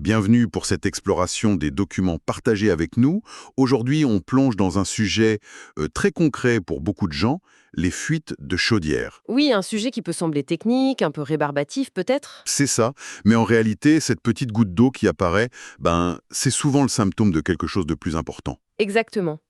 Bienvenue pour cette exploration des documents partagés avec nous. Aujourd'hui, on plonge dans un sujet très concret pour beaucoup de gens, les fuites de chaudière. Oui, un sujet qui peut sembler technique, un peu rébarbatif peut-être. C'est ça, mais en réalité, cette petite goutte d'eau qui apparaît, c'est souvent le symptôme de quelque chose de plus important. Exactement.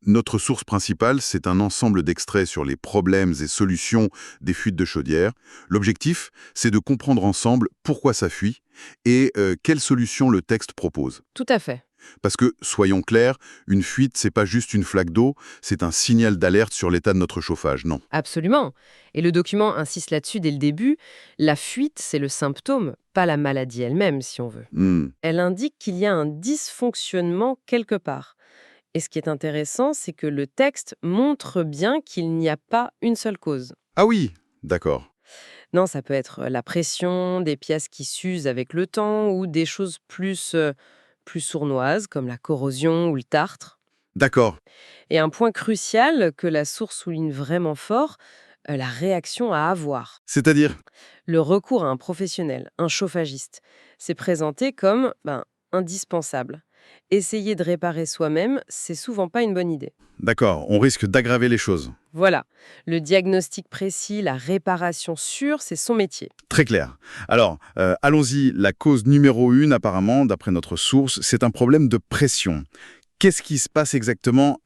Notre source principale, c'est un ensemble d'extraits sur les problèmes et solutions des fuites de chaudière. L'objectif, c'est de comprendre ensemble pourquoi ça fuit et quelles solutions le texte propose. Tout à fait. Parce que, soyons clairs, une fuite, c'est pas juste une flaque d'eau, c'est un signal d'alerte sur l'état de notre chauffage, non. Absolument. Et le document insiste là-dessus dès le début. La fuite, c'est le symptôme, pas la maladie elle-même, si on veut. Elle indique qu'il y a un dysfonctionnement quelque part. Et ce qui est intéressant, c'est que le texte montre bien qu'il n'y a pas une seule cause. Ah oui, d'accord. Non, ça peut être la pression, des pièces qui s'usent avec le temps ou des choses plus sournoises comme la corrosion ou le tartre. D'accord. Et un point crucial que la source souligne vraiment fort, la réaction à avoir. C'est-à-dire? Le recours à un professionnel, un chauffagiste, c'est présenté comme indispensable. Essayer de réparer soi-même, c'est souvent pas une bonne idée. D'accord, on risque d'aggraver les choses. Voilà, le diagnostic précis, la réparation sûre, c'est son métier. Très clair. Alors, allons-y. La cause numéro 1, apparemment, d'après notre source, c'est un problème de pression. Qu'est-ce qui se passe exactement?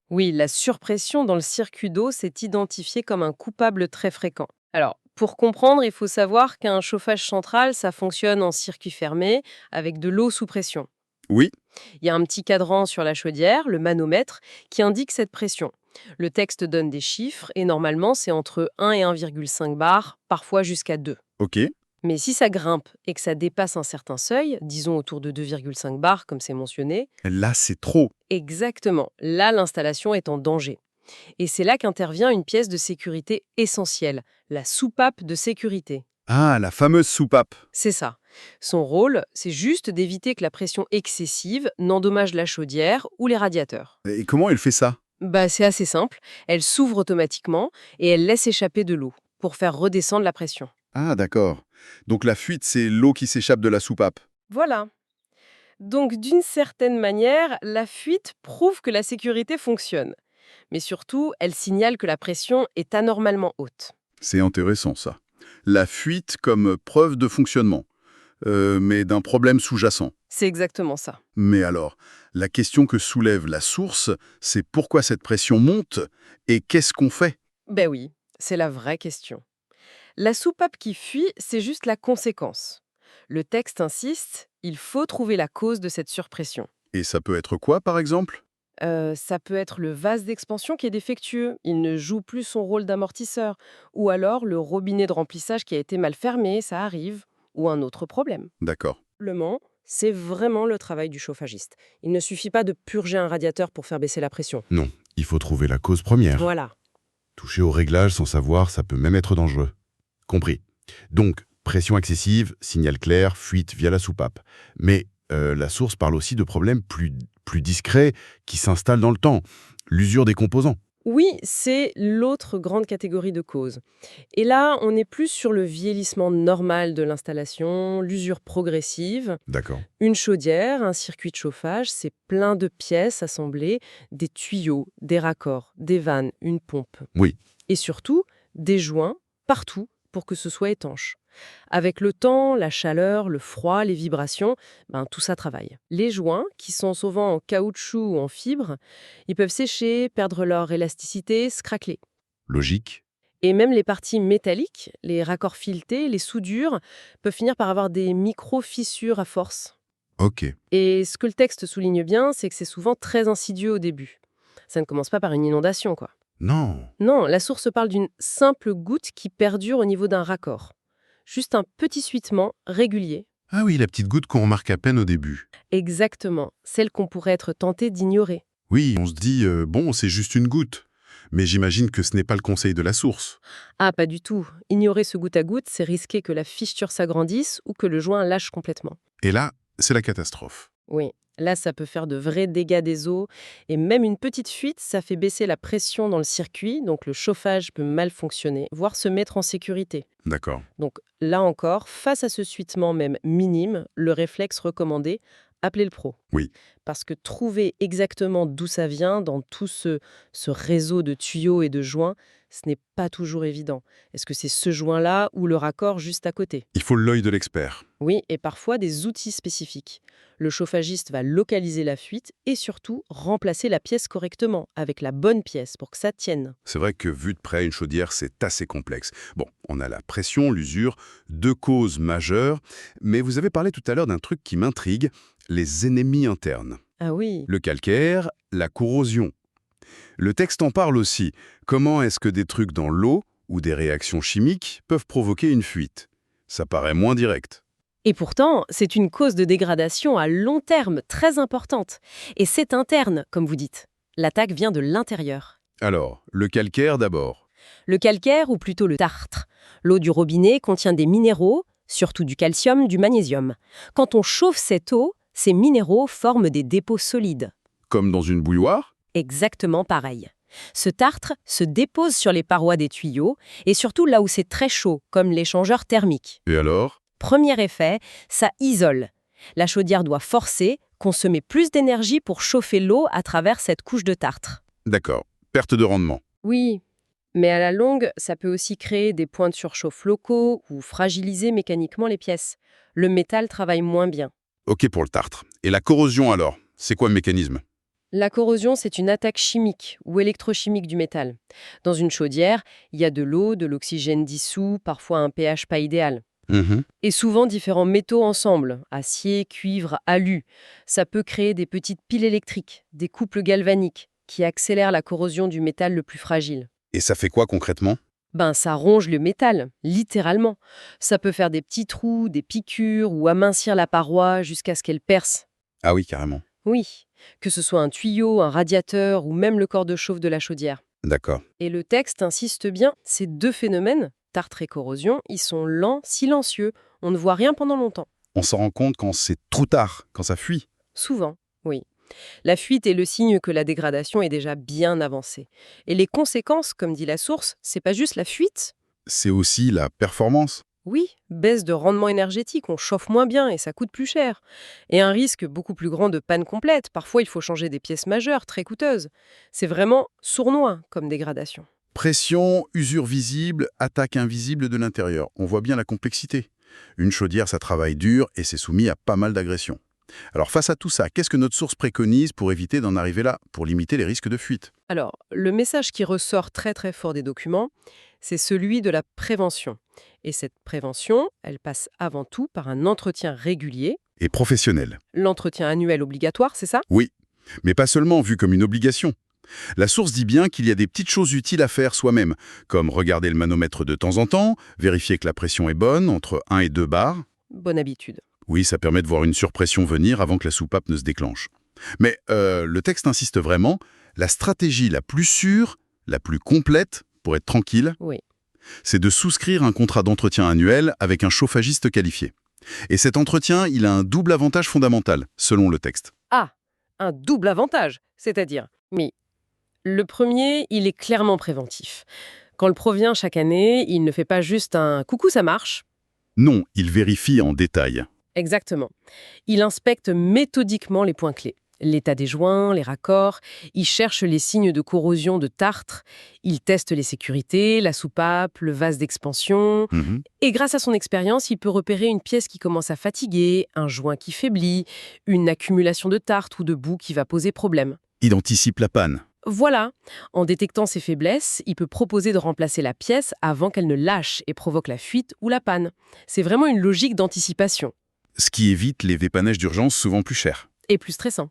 Oui, la surpression dans le circuit d'eau s'est identifiée comme un coupable très fréquent. Alors, pour comprendre, il faut savoir qu'un chauffage central, ça fonctionne en circuit fermé, avec de l'eau sous pression. Oui, Il y a un petit cadran sur la chaudière, le manomètre, qui indique cette pression. Le texte donne des chiffres et normalement, c'est entre 1 et 1,5 bar, parfois jusqu'à 2. ok. Mais si ça grimpe et que ça dépasse un certain seuil, disons autour de 2,5 bars comme c'est mentionné, Là, c'est trop. exactement, là l'installation est en danger. Et c'est là qu'intervient une pièce de sécurité essentielle, la soupape de sécurité. Ah, la fameuse soupape. C'est ça. Son rôle, c'est juste d'éviter que la pression excessive n'endommage la chaudière ou les radiateurs. Et comment elle fait ça? C'est assez simple. Elle s'ouvre automatiquement et elle laisse échapper de l'eau pour faire redescendre la pression. Ah, d'accord. Donc la fuite, c'est l'eau qui s'échappe de la soupape. Voilà. Donc, d'une certaine manière, la fuite prouve que la sécurité fonctionne. Mais surtout, elle signale que la pression est anormalement haute. C'est intéressant, ça. La fuite comme preuve de fonctionnement, mais d'un problème sous-jacent. C'est exactement ça. Mais alors, la question que soulève la source, c'est pourquoi cette pression monte et qu'est-ce qu'on fait? Ben oui, c'est la vraie question. La soupape qui fuit, c'est juste la conséquence. Le texte insiste, il faut trouver la cause de cette surpression. Et ça peut être quoi, par exemple? Ça peut être le vase d'expansion qui est défectueux, il ne joue plus son rôle d'amortisseur, ou alors le robinet de remplissage qui a été mal fermé, ça arrive, ou un autre problème. D'accord. Simplement, c'est vraiment le travail du chauffagiste. Il ne suffit pas de purger un radiateur pour faire baisser la pression. Non, il faut trouver la cause première. Voilà. Toucher au réglage sans savoir, ça peut même être dangereux. Compris. Donc, pression excessive, signal clair, fuite via la soupape. Mais la source parle aussi de problèmes plus discrets qui s'installent dans le temps. L'usure des composants. Oui, c'est l'autre grande catégorie de causes. Et là, on est plus sur le vieillissement normal de l'installation, l'usure progressive. D'accord. Une chaudière, un circuit de chauffage, c'est plein de pièces assemblées, des tuyaux, des raccords, des vannes, une pompe. Oui. Et surtout, des joints partout pour que ce soit étanche. Avec le temps, la chaleur, le froid, les vibrations, tout ça travaille. Les joints, qui sont souvent en caoutchouc ou en fibre, ils peuvent sécher, perdre leur élasticité, se craqueler. Logique. Et même les parties métalliques, les raccords filetés, les soudures, peuvent finir par avoir des micro-fissures à force. Ok. Et ce que le texte souligne bien, c'est que c'est souvent très insidieux au début. Ça ne commence pas par une inondation, quoi. Non. Non, la source parle d'une simple goutte qui perdure au niveau d'un raccord. Juste un petit suintement régulier. Ah oui, la petite goutte qu'on remarque à peine au début. Exactement, celle qu'on pourrait être tenté d'ignorer. Oui, on se dit, bon, c'est juste une goutte. Mais j'imagine que ce n'est pas le conseil de la source. Ah, pas du tout. Ignorer ce goutte à goutte, c'est risquer que la fissure s'agrandisse ou que le joint lâche complètement. Et là, c'est la catastrophe. Oui, Là, ça peut faire de vrais dégâts des eaux. Et même une petite fuite, ça fait baisser la pression dans le circuit, donc le chauffage peut mal fonctionner, voire se mettre en sécurité. D'accord. Donc là encore, face à ce suitement même minime, le réflexe recommandé, appelez le pro. Oui. Parce que trouver exactement d'où ça vient dans tout ce réseau de tuyaux et de joints, ce n'est pas toujours évident. Est-ce que c'est ce joint-là ou le raccord juste à côté? Il faut l'œil de l'expert. Oui, et parfois des outils spécifiques. Le chauffagiste va localiser la fuite et surtout remplacer la pièce correctement, avec la bonne pièce pour que ça tienne. C'est vrai que vu de près, une chaudière, c'est assez complexe. Bon, on a la pression, l'usure, deux causes majeures, mais vous avez parlé tout à l'heure d'un truc qui m'intrigue, les ennemis internes. Ah oui. Le calcaire, la corrosion. Le texte en parle aussi. Comment est-ce que des trucs dans l'eau ou des réactions chimiques peuvent provoquer une fuite? Ça paraît moins direct. Et pourtant, c'est une cause de dégradation à long terme très importante. Et c'est interne, comme vous dites. L'attaque vient de l'intérieur. Alors, le calcaire d'abord. Le calcaire, ou plutôt le tartre. L'eau du robinet contient des minéraux, surtout du calcium, du magnésium. Quand on chauffe cette eau, ces minéraux forment des dépôts solides. Comme dans une bouilloire? Exactement pareil. Ce tartre se dépose sur les parois des tuyaux et surtout là où c'est très chaud, comme l'échangeur thermique. Et alors? Premier effet, ça isole. La chaudière doit forcer, consommer plus d'énergie pour chauffer l'eau à travers cette couche de tartre. D'accord. Perte de rendement. Oui, mais à la longue, ça peut aussi créer des points de surchauffe locaux ou fragiliser mécaniquement les pièces. Le métal travaille moins bien. Ok pour le tartre. Et la corrosion alors? C'est quoi le mécanisme? La corrosion, c'est une attaque chimique ou électrochimique du métal. Dans une chaudière, il y a de l'eau, de l'oxygène dissous, parfois un pH pas idéal. Et souvent différents métaux ensemble, acier, cuivre, alu. Ça peut créer des petites piles électriques, des couples galvaniques, qui accélèrent la corrosion du métal le plus fragile. Et ça fait quoi concrètement? Ça ronge le métal, littéralement. Ça peut faire des petits trous, des piqûres ou amincir la paroi jusqu'à ce qu'elle perce. Ah oui, carrément. Oui, que ce soit un tuyau, un radiateur ou même le corps de chauffe de la chaudière. D'accord. Et le texte insiste bien, ces deux phénomènes, tartre et corrosion, ils sont lents, silencieux, on ne voit rien pendant longtemps. On s'en rend compte quand c'est trop tard, quand ça fuit. Souvent, oui. La fuite est le signe que la dégradation est déjà bien avancée. Et les conséquences, comme dit la source, c'est pas juste la fuite. C'est aussi la performance. Oui, baisse de rendement énergétique, on chauffe moins bien et ça coûte plus cher. Et un risque beaucoup plus grand de panne complète, parfois il faut changer des pièces majeures, très coûteuses. C'est vraiment sournois comme dégradation. Pression, usure visible, attaque invisible de l'intérieur. On voit bien la complexité. Une chaudière, ça travaille dur et c'est soumis à pas mal d'agressions. Alors face à tout ça, qu'est-ce que notre source préconise pour éviter d'en arriver là, pour limiter les risques de fuite? Alors, le message qui ressort très très fort des documents, c'est celui de la prévention. Et cette prévention, elle passe avant tout par un entretien régulier. Et professionnel. L'entretien annuel obligatoire, c'est ça? Oui, mais pas seulement vu comme une obligation. La source dit bien qu'il y a des petites choses utiles à faire soi-même, comme regarder le manomètre de temps en temps, vérifier que la pression est bonne, entre 1 et 2 bars. Bonne habitude. Oui, ça permet de voir une surpression venir avant que la soupape ne se déclenche. Mais le texte insiste vraiment, la stratégie la plus sûre, la plus complète, pour être tranquille, Oui. c'est de souscrire un contrat d'entretien annuel avec un chauffagiste qualifié. Et cet entretien, il a un double avantage fondamental, selon le texte. Ah, un double avantage, c'est-à-dire. Mais le premier, il est clairement préventif. Quand le pro vient chaque année, il ne fait pas juste un « coucou, ça marche ». Non, il vérifie en détail. Exactement. Il inspecte méthodiquement les points clés. L'état des joints, les raccords, il cherche les signes de corrosion de tartre, il teste les sécurités, la soupape, le vase d'expansion. Et grâce à son expérience, il peut repérer une pièce qui commence à fatiguer, un joint qui faiblit, une accumulation de tartre ou de boue qui va poser problème. Il anticipe la panne. Voilà, en détectant ces faiblesses, il peut proposer de remplacer la pièce avant qu'elle ne lâche et provoque la fuite ou la panne. C'est vraiment une logique d'anticipation. Ce qui évite les dépannages d'urgence souvent plus chers. Et plus stressant.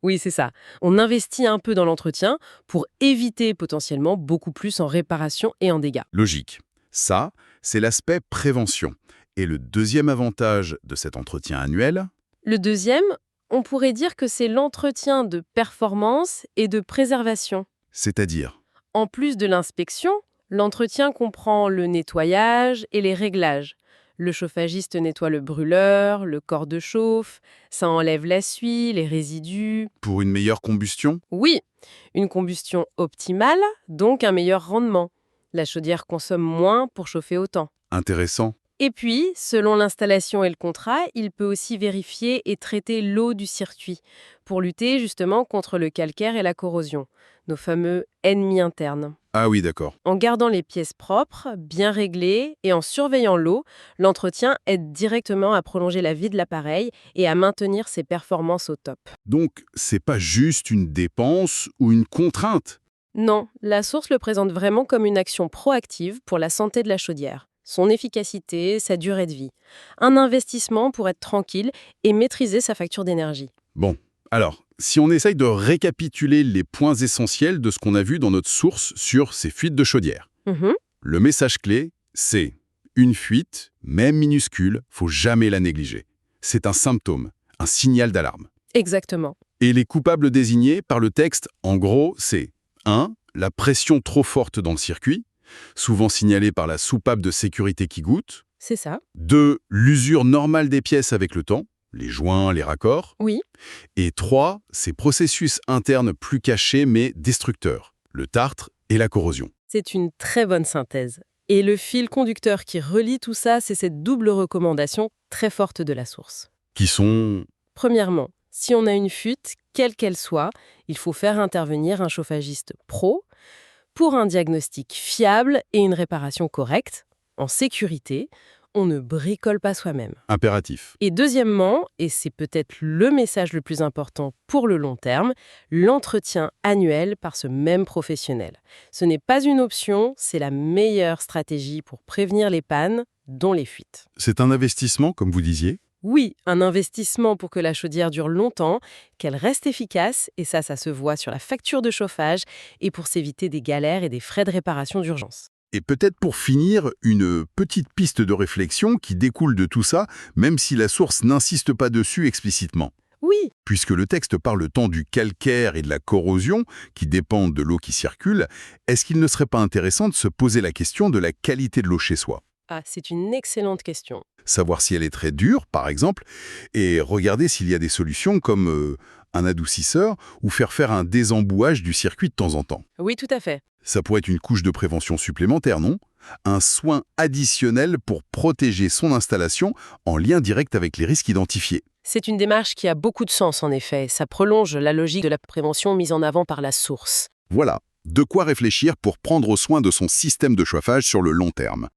Oui, c'est ça. On investit un peu dans l'entretien pour éviter potentiellement beaucoup plus en réparation et en dégâts. Logique. Ça, c'est l'aspect prévention. Et le deuxième avantage de cet entretien annuel? Le deuxième, on pourrait dire que c'est l'entretien de performance et de préservation. C'est-à-dire? En plus de l'inspection, l'entretien comprend le nettoyage et les réglages. Le chauffagiste nettoie le brûleur, le corps de chauffe, ça enlève la suie, les résidus. Pour une meilleure combustion? Oui, une combustion optimale, donc un meilleur rendement. La chaudière consomme moins pour chauffer autant. Intéressant. Et puis, selon l'installation et le contrat, il peut aussi vérifier et traiter l'eau du circuit pour lutter justement contre le calcaire et la corrosion, nos fameux ennemis internes. Ah oui, d'accord. En gardant les pièces propres, bien réglées et en surveillant l'eau, l'entretien aide directement à prolonger la vie de l'appareil et à maintenir ses performances au top. Donc, c'est pas juste une dépense ou une contrainte. Non, la source le présente vraiment comme une action proactive pour la santé de la chaudière, son efficacité, sa durée de vie. Un investissement pour être tranquille et maîtriser sa facture d'énergie. Bon, alors, si on essaye de récapituler les points essentiels de ce qu'on a vu dans notre source sur ces fuites de chaudière. Le message clé, c'est une fuite, même minuscule, faut jamais la négliger. C'est un symptôme, un signal d'alarme. Exactement. Et les coupables désignés par le texte, en gros, c'est 1. La pression trop forte dans le circuit, souvent signalée par la soupape de sécurité qui goutte. C'est ça. 2. L'usure normale des pièces avec le temps, les joints, les raccords. Oui. Et 3. Ces processus internes plus cachés mais destructeurs, le tartre et la corrosion. C'est une très bonne synthèse. Et le fil conducteur qui relie tout ça, c'est cette double recommandation très forte de la source. Qui sont... Premièrement, si on a une fuite, quelle qu'elle soit, il faut faire intervenir un chauffagiste pro pour un diagnostic fiable et une réparation correcte, en sécurité. On ne bricole pas soi-même. Impératif. Et deuxièmement, et c'est peut-être le message le plus important pour le long terme, l'entretien annuel par ce même professionnel. Ce n'est pas une option, c'est la meilleure stratégie pour prévenir les pannes, dont les fuites. C'est un investissement, comme vous disiez. Oui, un investissement pour que la chaudière dure longtemps, qu'elle reste efficace, et ça se voit sur la facture de chauffage, et pour s'éviter des galères et des frais de réparation d'urgence. Et peut-être pour finir, une petite piste de réflexion qui découle de tout ça, même si la source n'insiste pas dessus explicitement. Oui, Puisque le texte parle tant du calcaire et de la corrosion, qui dépendent de l'eau qui circule, est-ce qu'il ne serait pas intéressant de se poser la question de la qualité de l'eau chez soi? c'est une excellente question. Savoir si elle est très dure, par exemple, et regarder s'il y a des solutions comme un adoucisseur ou faire un désembouage du circuit de temps en temps. Oui, tout à fait. Ça pourrait être une couche de prévention supplémentaire, non? Un soin additionnel pour protéger son installation en lien direct avec les risques identifiés. C'est une démarche qui a beaucoup de sens, en effet. Ça prolonge la logique de la prévention mise en avant par la source. Voilà, de quoi réfléchir pour prendre soin de son système de chauffage sur le long terme.